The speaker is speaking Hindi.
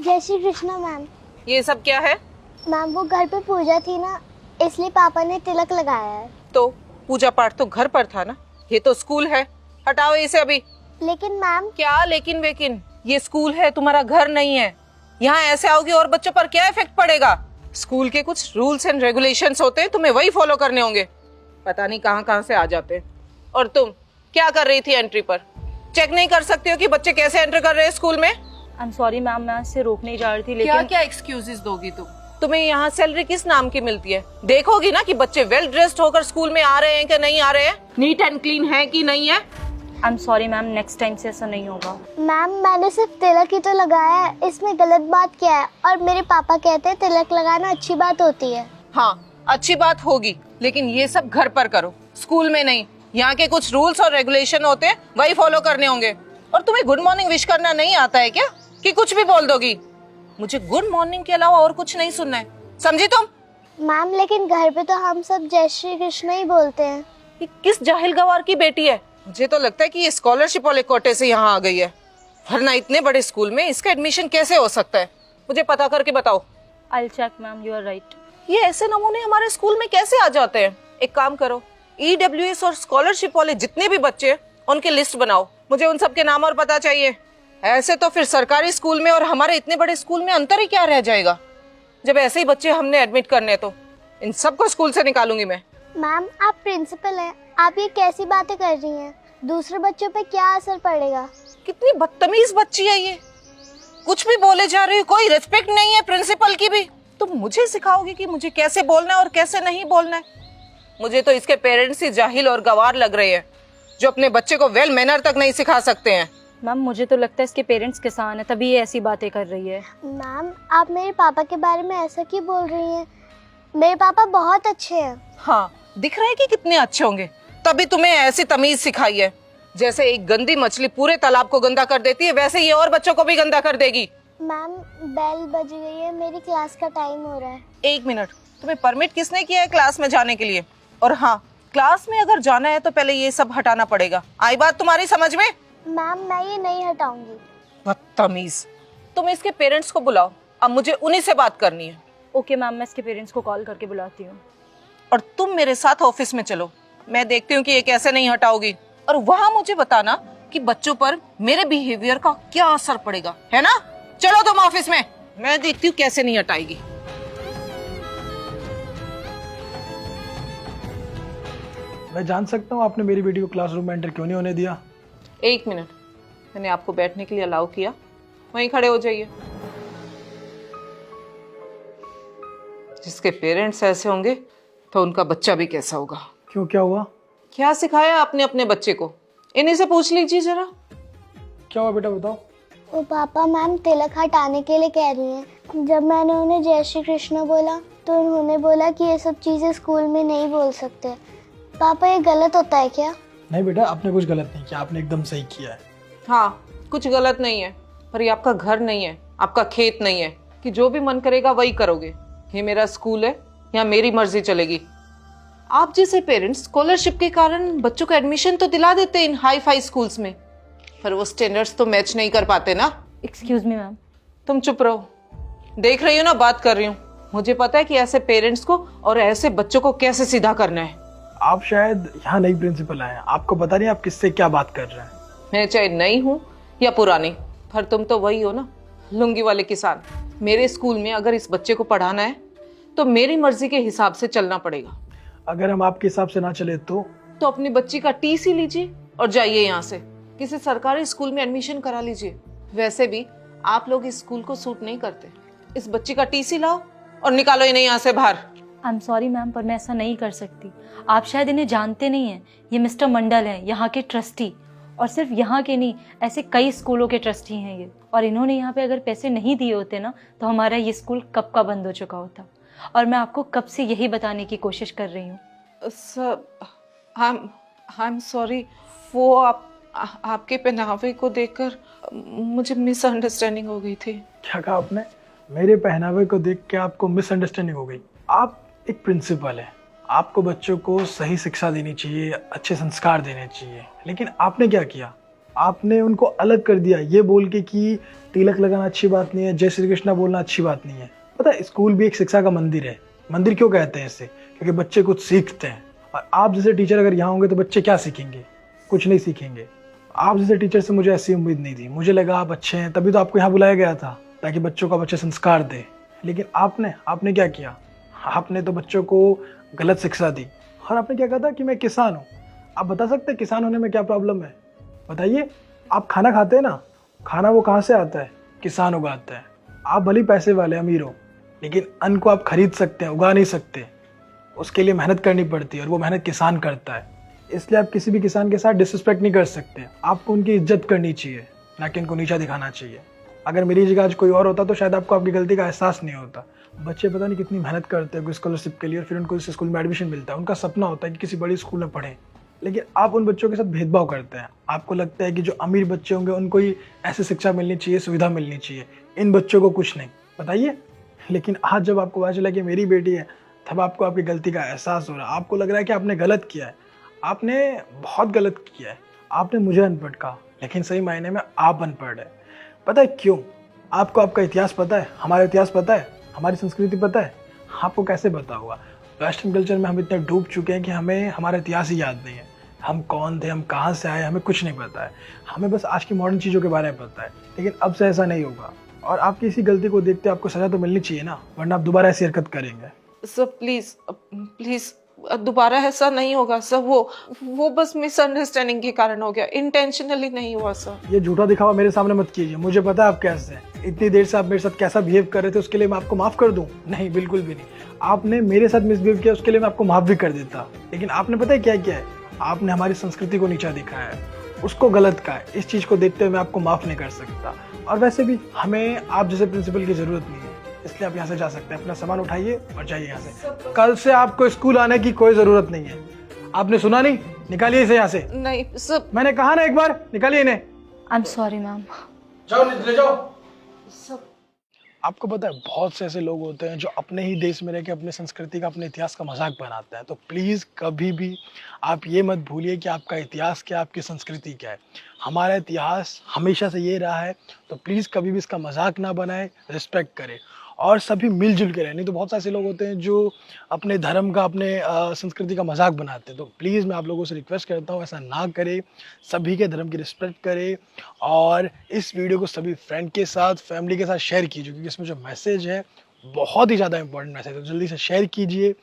जय श्री कृष्णा मैम। ये सब क्या है? मैम वो घर पे पूजा थी ना, इसलिए पापा ने तिलक लगाया है। तो पूजा पाठ तो घर पर था ना, ये तो स्कूल है, हटाओ इसे अभी। लेकिन मैम। क्या लेकिन वेकिन? ये स्कूल है, तुम्हारा घर नहीं है। यहाँ ऐसे आओगे और बच्चों पर क्या इफेक्ट पड़ेगा? स्कूल के कुछ रूल्स एंड रेगुलेशंस होते हैं, तुम्हें वही फॉलो करने होंगे। पता नहीं कहाँ कहाँ से आ जाते हैं। और तुम क्या कर रही थी एंट्री पर? चेक नहीं कर सकते हो कि बच्चे कैसे एंटर कर रहे हैं स्कूल में? आई एम सॉरी मैम, मैं इससे रोक नहीं जा रही थी, लेकिन क्या क्या एक्सक्यूजेस दोगी तुम? तुम्हें यहाँ सैलरी किस नाम की मिलती है? देखोगी ना कि बच्चे वेल ड्रेस्ड होकर स्कूल में आ रहे हैं कि नहीं आ रहे हैं, नीट एंड क्लीन है कि नहीं है। I am sorry ma'am, next time से ऐसा नहीं होगा। मैम मैंने सिर्फ तिलक ही तो लगाया है, इसमें गलत बात क्या है? और मेरे पापा कहते हैं तिलक लगाना अच्छी बात होती है। हाँ अच्छी बात होगी, लेकिन ये सब घर पर करो, स्कूल में नहीं। यहाँ के कुछ रूल्स और रेगुलेशन होते हैं, वही फॉलो करने होंगे। और तुम्हें गुड मॉर्निंग विश करना नहीं आता है क्या, कि कुछ भी बोल दोगी? मुझे गुड मॉर्निंग के अलावा और कुछ नहीं सुनना है, समझी तुम? मैम लेकिन घर पे तो हम सब जय श्री कृष्ण ही बोलते हैं। ये किस जाहिल गवार की बेटी है? मुझे तो लगता है कि ये स्कॉलरशिप वाले कोटे से यहाँ आ गई है, वरना इतने बड़े स्कूल में इसका एडमिशन कैसे हो सकता है? मुझे पता करके बताओ। I will check ma'am, you are right. ये ऐसे नमूने हमारे स्कूल में कैसे आ जाते हैं? एक काम करो, EWS और स्कॉलरशिप वाले जितने भी बच्चे हैं उनकी लिस्ट बनाओ, मुझे उन सब के नाम और पता चाहिए। ऐसे तो फिर सरकारी स्कूल में और हमारे इतने बड़े स्कूल में अंतर ही क्या रह जाएगा? जब ऐसे ही बच्चे हमने एडमिट करने तो इन सबको स्कूल से निकालूंगी मैं। मैम आप प्रिंसिपल हैं, आप ये कैसी बातें कर रही हैं? दूसरे बच्चों पे क्या असर पड़ेगा? कितनी बदतमीज बच्ची है ये, कुछ भी बोले जा रही है, कोई रिस्पेक्ट नहीं है प्रिंसिपल की भी। तुम मुझे सिखाओगी कि मुझे कैसे बोलना है और कैसे नहीं बोलना है? मुझे तो इसके पेरेंट्स ही जाहिल और गवार लग रहे हैं, जो अपने बच्चे को वेल मैनर तक नहीं सिखा सकते हैं। मैम मुझे तो लगता है इसके पेरेंट्स किसान है, तभी ये ऐसी बातें कर रही है। मैम आप मेरे पापा के बारे में ऐसा क्यों बोल रही हैं? मेरे पापा बहुत अच्छे हैं। हाँ दिख रहा है कि कितने अच्छे होंगे, तभी तुम्हें ऐसी तमीज सिखाई है। जैसे एक गंदी मछली पूरे तालाब को गंदा कर देती है, वैसे ये और बच्चों को भी गंदा कर देगी। मैम बेल बज गई है, मेरी क्लास का टाइम हो रहा है। एक मिनट, तुम्हें परमिट किसने किया है क्लास में जाने के लिए? और हाँ, क्लास में अगर जाना है तो पहले ये सब हटाना पड़ेगा। आई बात तुम्हारी समझ में? मैम मैं ये नहीं हटाऊंगी। बदतमीज। तुम इसके पेरेंट्स को बुलाओ, अब मुझे उन्हीं से बात करनी है। ओके मैम, मैं इसके पेरेंट्स को कॉल करके बुलाती हूँ। और तुम मेरे साथ ऑफिस में चलो, मैं देखती हूँ कि ये कैसे नहीं हटाओगी। और वहाँ मुझे बताना कि बच्चों पर मेरे बिहेवियर का क्या असर पड़ेगा, है ना? चलो तुम ऑफिस में, मैं देखती हूँ कैसे नहीं हटाएगी। मैं जान सकता हूँ आपने मेरी बेटी को क्लासरूम में एंटर क्यों नहीं होने दिया? एक मिनट, मैंने आपको बैठने के लिए अलाउ किया, वहीं खड़े हो जाइए। जिसके पेरेंट्स ऐसे होंगे तो उनका बच्चा भी कैसा होगा। क्यों, क्या हुआ? क्या सिखाया आपने अपने बच्चे को? इन्हीं से पूछ लीजिए जरा। क्या हुआ बेटा, बताओ। वो पापा मैम तिलक हटाने के लिए कह रही हैं। जब मैंने उन्हें जय श्री कृष्ण बोला तो उन्होंने बोला कि ये सब चीजें स्कूल में नहीं बोल सकते। पापा ये गलत होता है क्या? नहीं बेटा, आपने कुछ गलत नहीं किया, आपने एकदम सही किया है। हाँ कुछ गलत नहीं है, पर ये आपका घर नहीं है, आपका खेत नहीं है कि जो भी मन करेगा वही करोगे। ये मेरा स्कूल है, यहाँ मेरी मर्जी चलेगी। आप जैसे पेरेंट्स स्कॉलरशिप के कारण बच्चों को एडमिशन तो दिला देते इन हाई फाई स्कूल्स में, पर वो स्टैंडर्ड्स तो मैच नहीं कर पाते ना। Excuse me ma'am. तुम चुप रहो, देख रही हो ना बात कर रही हूँ। मुझे पता है कि ऐसे पेरेंट्स को और ऐसे बच्चों को कैसे सीधा करना है। आप शायद यहाँ नई प्रिंसिपल आए हैं, आपको पता नहीं आप किससे क्या बात कर रहे हैं। मैं चाहे नई हूँ या पुरानी, पर तुम तो वही हो ना, लुंगी वाले किसान। मेरे स्कूल में अगर इस बच्चे को पढ़ाना है तो मेरी मर्जी के हिसाब से चलना पड़ेगा। अगर हम आपके हिसाब से ना चले तो अपनी बच्ची का TC लीजिए और जाइए यहाँ से, किसी सरकारी स्कूल में एडमिशन करा लीजिए। वैसे भी आप लोग इस स्कूल को सूट नहीं करते। इस बच्ची का TC लाओ और निकालो इन्हें यहाँ से बाहर। आई एम सॉरी मैम, पर मैं ऐसा नहीं कर सकती। आप शायद इन्हें जानते नहीं हैं, ये मिस्टर मंडल हैं, यहाँ के ट्रस्टी। और सिर्फ यहाँ के नहीं, ऐसे कई स्कूलों के ट्रस्टी हैं ये। और इन्होंने यहाँ पे अगर पैसे नहीं दिए होते ना तो हमारा ये स्कूल कब का बंद हो चुका होता। और मैं आपको कब से यही बताने की कोशिश कर रही हूँ। सर आई एम सॉरी, वो आपके पहनावे को देखकर मुझे मिसअंडरस्टैंडिंग हो गई थी। क्या कहा आपने? मेरे पहनावे को देख के आपको मिसअंडरस्टैंडिंग हो गई? आप एक प्रिंसिपल है, आपको बच्चों को सही शिक्षा देनी चाहिए, अच्छे संस्कार देने चाहिए, लेकिन आपने क्या किया? आपने उनको अलग कर दिया ये बोल के कि तिलक लगाना अच्छी बात नहीं है, जय श्री कृष्णा बोलना अच्छी बात नहीं है। पता है स्कूल भी एक शिक्षा का मंदिर है। मंदिर क्यों कहते हैं इसे? क्योंकि बच्चे कुछ सीखते हैं। और आप जैसे टीचर अगर यहाँ होंगे तो बच्चे क्या सीखेंगे? कुछ नहीं सीखेंगे। आप जैसे टीचर से मुझे ऐसी उम्मीद नहीं थी। मुझे लगा आप अच्छे हैं, तभी तो आपको यहाँ बुलाया गया था ताकि बच्चों को अच्छे संस्कार दे। लेकिन आपने क्या किया? आपने तो बच्चों को गलत शिक्षा दी। और आपने क्या कहा था कि मैं किसान हूँ। आप बता सकते हैं किसान होने में क्या प्रॉब्लम है? बताइए। आप खाना खाते हैं ना, खाना वो कहाँ से आता है? किसान उगाता है। आप भले पैसे वाले अमीर हो, लेकिन अन्न को आप खरीद सकते हैं, उगा नहीं सकते। उसके लिए मेहनत करनी पड़ती है और वो मेहनत किसान करता है। इसलिए आप किसी भी किसान के साथ डिसरिस्पेक्ट नहीं कर सकते। आपको उनकी इज्जत करनी चाहिए, ना कि उनको नीचा दिखाना चाहिए। अगर मेरी जगह आज कोई और होता तो शायद आपको आपकी गलती का एहसास नहीं होता। बच्चे पता नहीं कितनी मेहनत करते हैं स्कॉलरशिप के लिए और फिर उनको इस स्कूल में एडमिशन मिलता है। उनका सपना होता है कि किसी बड़ी स्कूल में पढ़ें, लेकिन आप उन बच्चों के साथ भेदभाव करते हैं। आपको लगता है कि जो अमीर बच्चे होंगे उनको ही ऐसी शिक्षा मिलनी चाहिए, सुविधा मिलनी चाहिए, इन बच्चों को कुछ नहीं। बताइए। लेकिन आज जब आपको पता चला कि मेरी बेटी है, तब आपको आपकी गलती का एहसास हो रहा है। आपको लग रहा है कि आपने गलत किया है। आपने बहुत गलत किया है। आपने मुझे अनपढ़ कहा, लेकिन सही मायने में आप अनपढ़ है। पता है क्यों? आपको आपका इतिहास पता है, हमारा इतिहास पता है, हमारी संस्कृति पता है? आपको कैसे पता होगा? वेस्टर्न कल्चर में हम इतने डूब चुके हैं कि हमें हमारा इतिहास ही याद नहीं है। हम कौन थे, हम कहाँ से आए, हमें कुछ नहीं पता है। हमें बस आज की मॉडर्न चीज़ों के बारे में पता है। लेकिन अब से ऐसा नहीं होगा। और आपकी इसी गलती को देखते आपको सज़ा तो मिलनी चाहिए ना, वरना आप दोबारा ऐसी हरकत करेंगे। सर प्लीज दोबारा ऐसा नहीं होगा सर। वो बस मिसअंडरस्टैंडिंग के कारण हो गया, इंटेंशनली नहीं हुआ सर। ये झूठा दिखावा मेरे सामने मत कीजिए। मुझे पता है आप कैसे हैं। इतनी देर से आप मेरे साथ कैसा बिहेव कर रहे थे, उसके लिए मैं आपको माफ़ कर दूं? नहीं, बिल्कुल भी नहीं। आपने मेरे साथ मिसबिहेव किया, उसके लिए मैं आपको माफ़ भी कर देता। लेकिन आपने पता है क्या किया है? आपने हमारी संस्कृति को नीचा दिखाया है, उसको गलत कहा है। इस चीज़ को देखते हुए मैं आपको माफ़ नहीं कर सकता। और वैसे भी हमें आप जैसे प्रिंसिपल की ज़रूरत नहीं है, इसलिए आप यहाँ से जा सकते हैं। अपना सामान उठाइए और जाइए यहाँ से। कल से आपको स्कूल आने की कोई ज़रूरत नहीं है। आपने सुना नहीं? निकालिए इसे यहाँ से। नहीं सर। मैंने कहा ना एक बार, निकालिए इन्हें। I am sorry ma'am. जाओ, ले जाओ। सब आपको पता है बहुत से ऐसे लोग होते हैं जो अपने ही देश में रह के अपने संस्कृति का, अपने इतिहास का मजाक बनाते हैं। तो प्लीज़ कभी भी आप ये मत भूलिए कि आपका इतिहास क्या, आपकी संस्कृति क्या है। हमारा इतिहास हमेशा से ये रहा है। तो प्लीज़ कभी भी इसका मजाक ना बनाएं, रिस्पेक्ट करें और सभी मिलजुल के रहें। नहीं तो बहुत सारे ऐसे लोग होते हैं जो अपने धर्म का, अपने संस्कृति का मजाक बनाते हैं। तो प्लीज़ मैं आप लोगों से रिक्वेस्ट करता हूँ ऐसा ना करें। सभी के धर्म की रिस्पेक्ट करें और इस वीडियो को सभी फ्रेंड के साथ, फैमिली के साथ शेयर कीजिए, क्योंकि इसमें जो मैसेज है बहुत ही ज़्यादा इंपॉर्टेंट मैसेज है। तो जल्दी से शेयर कीजिए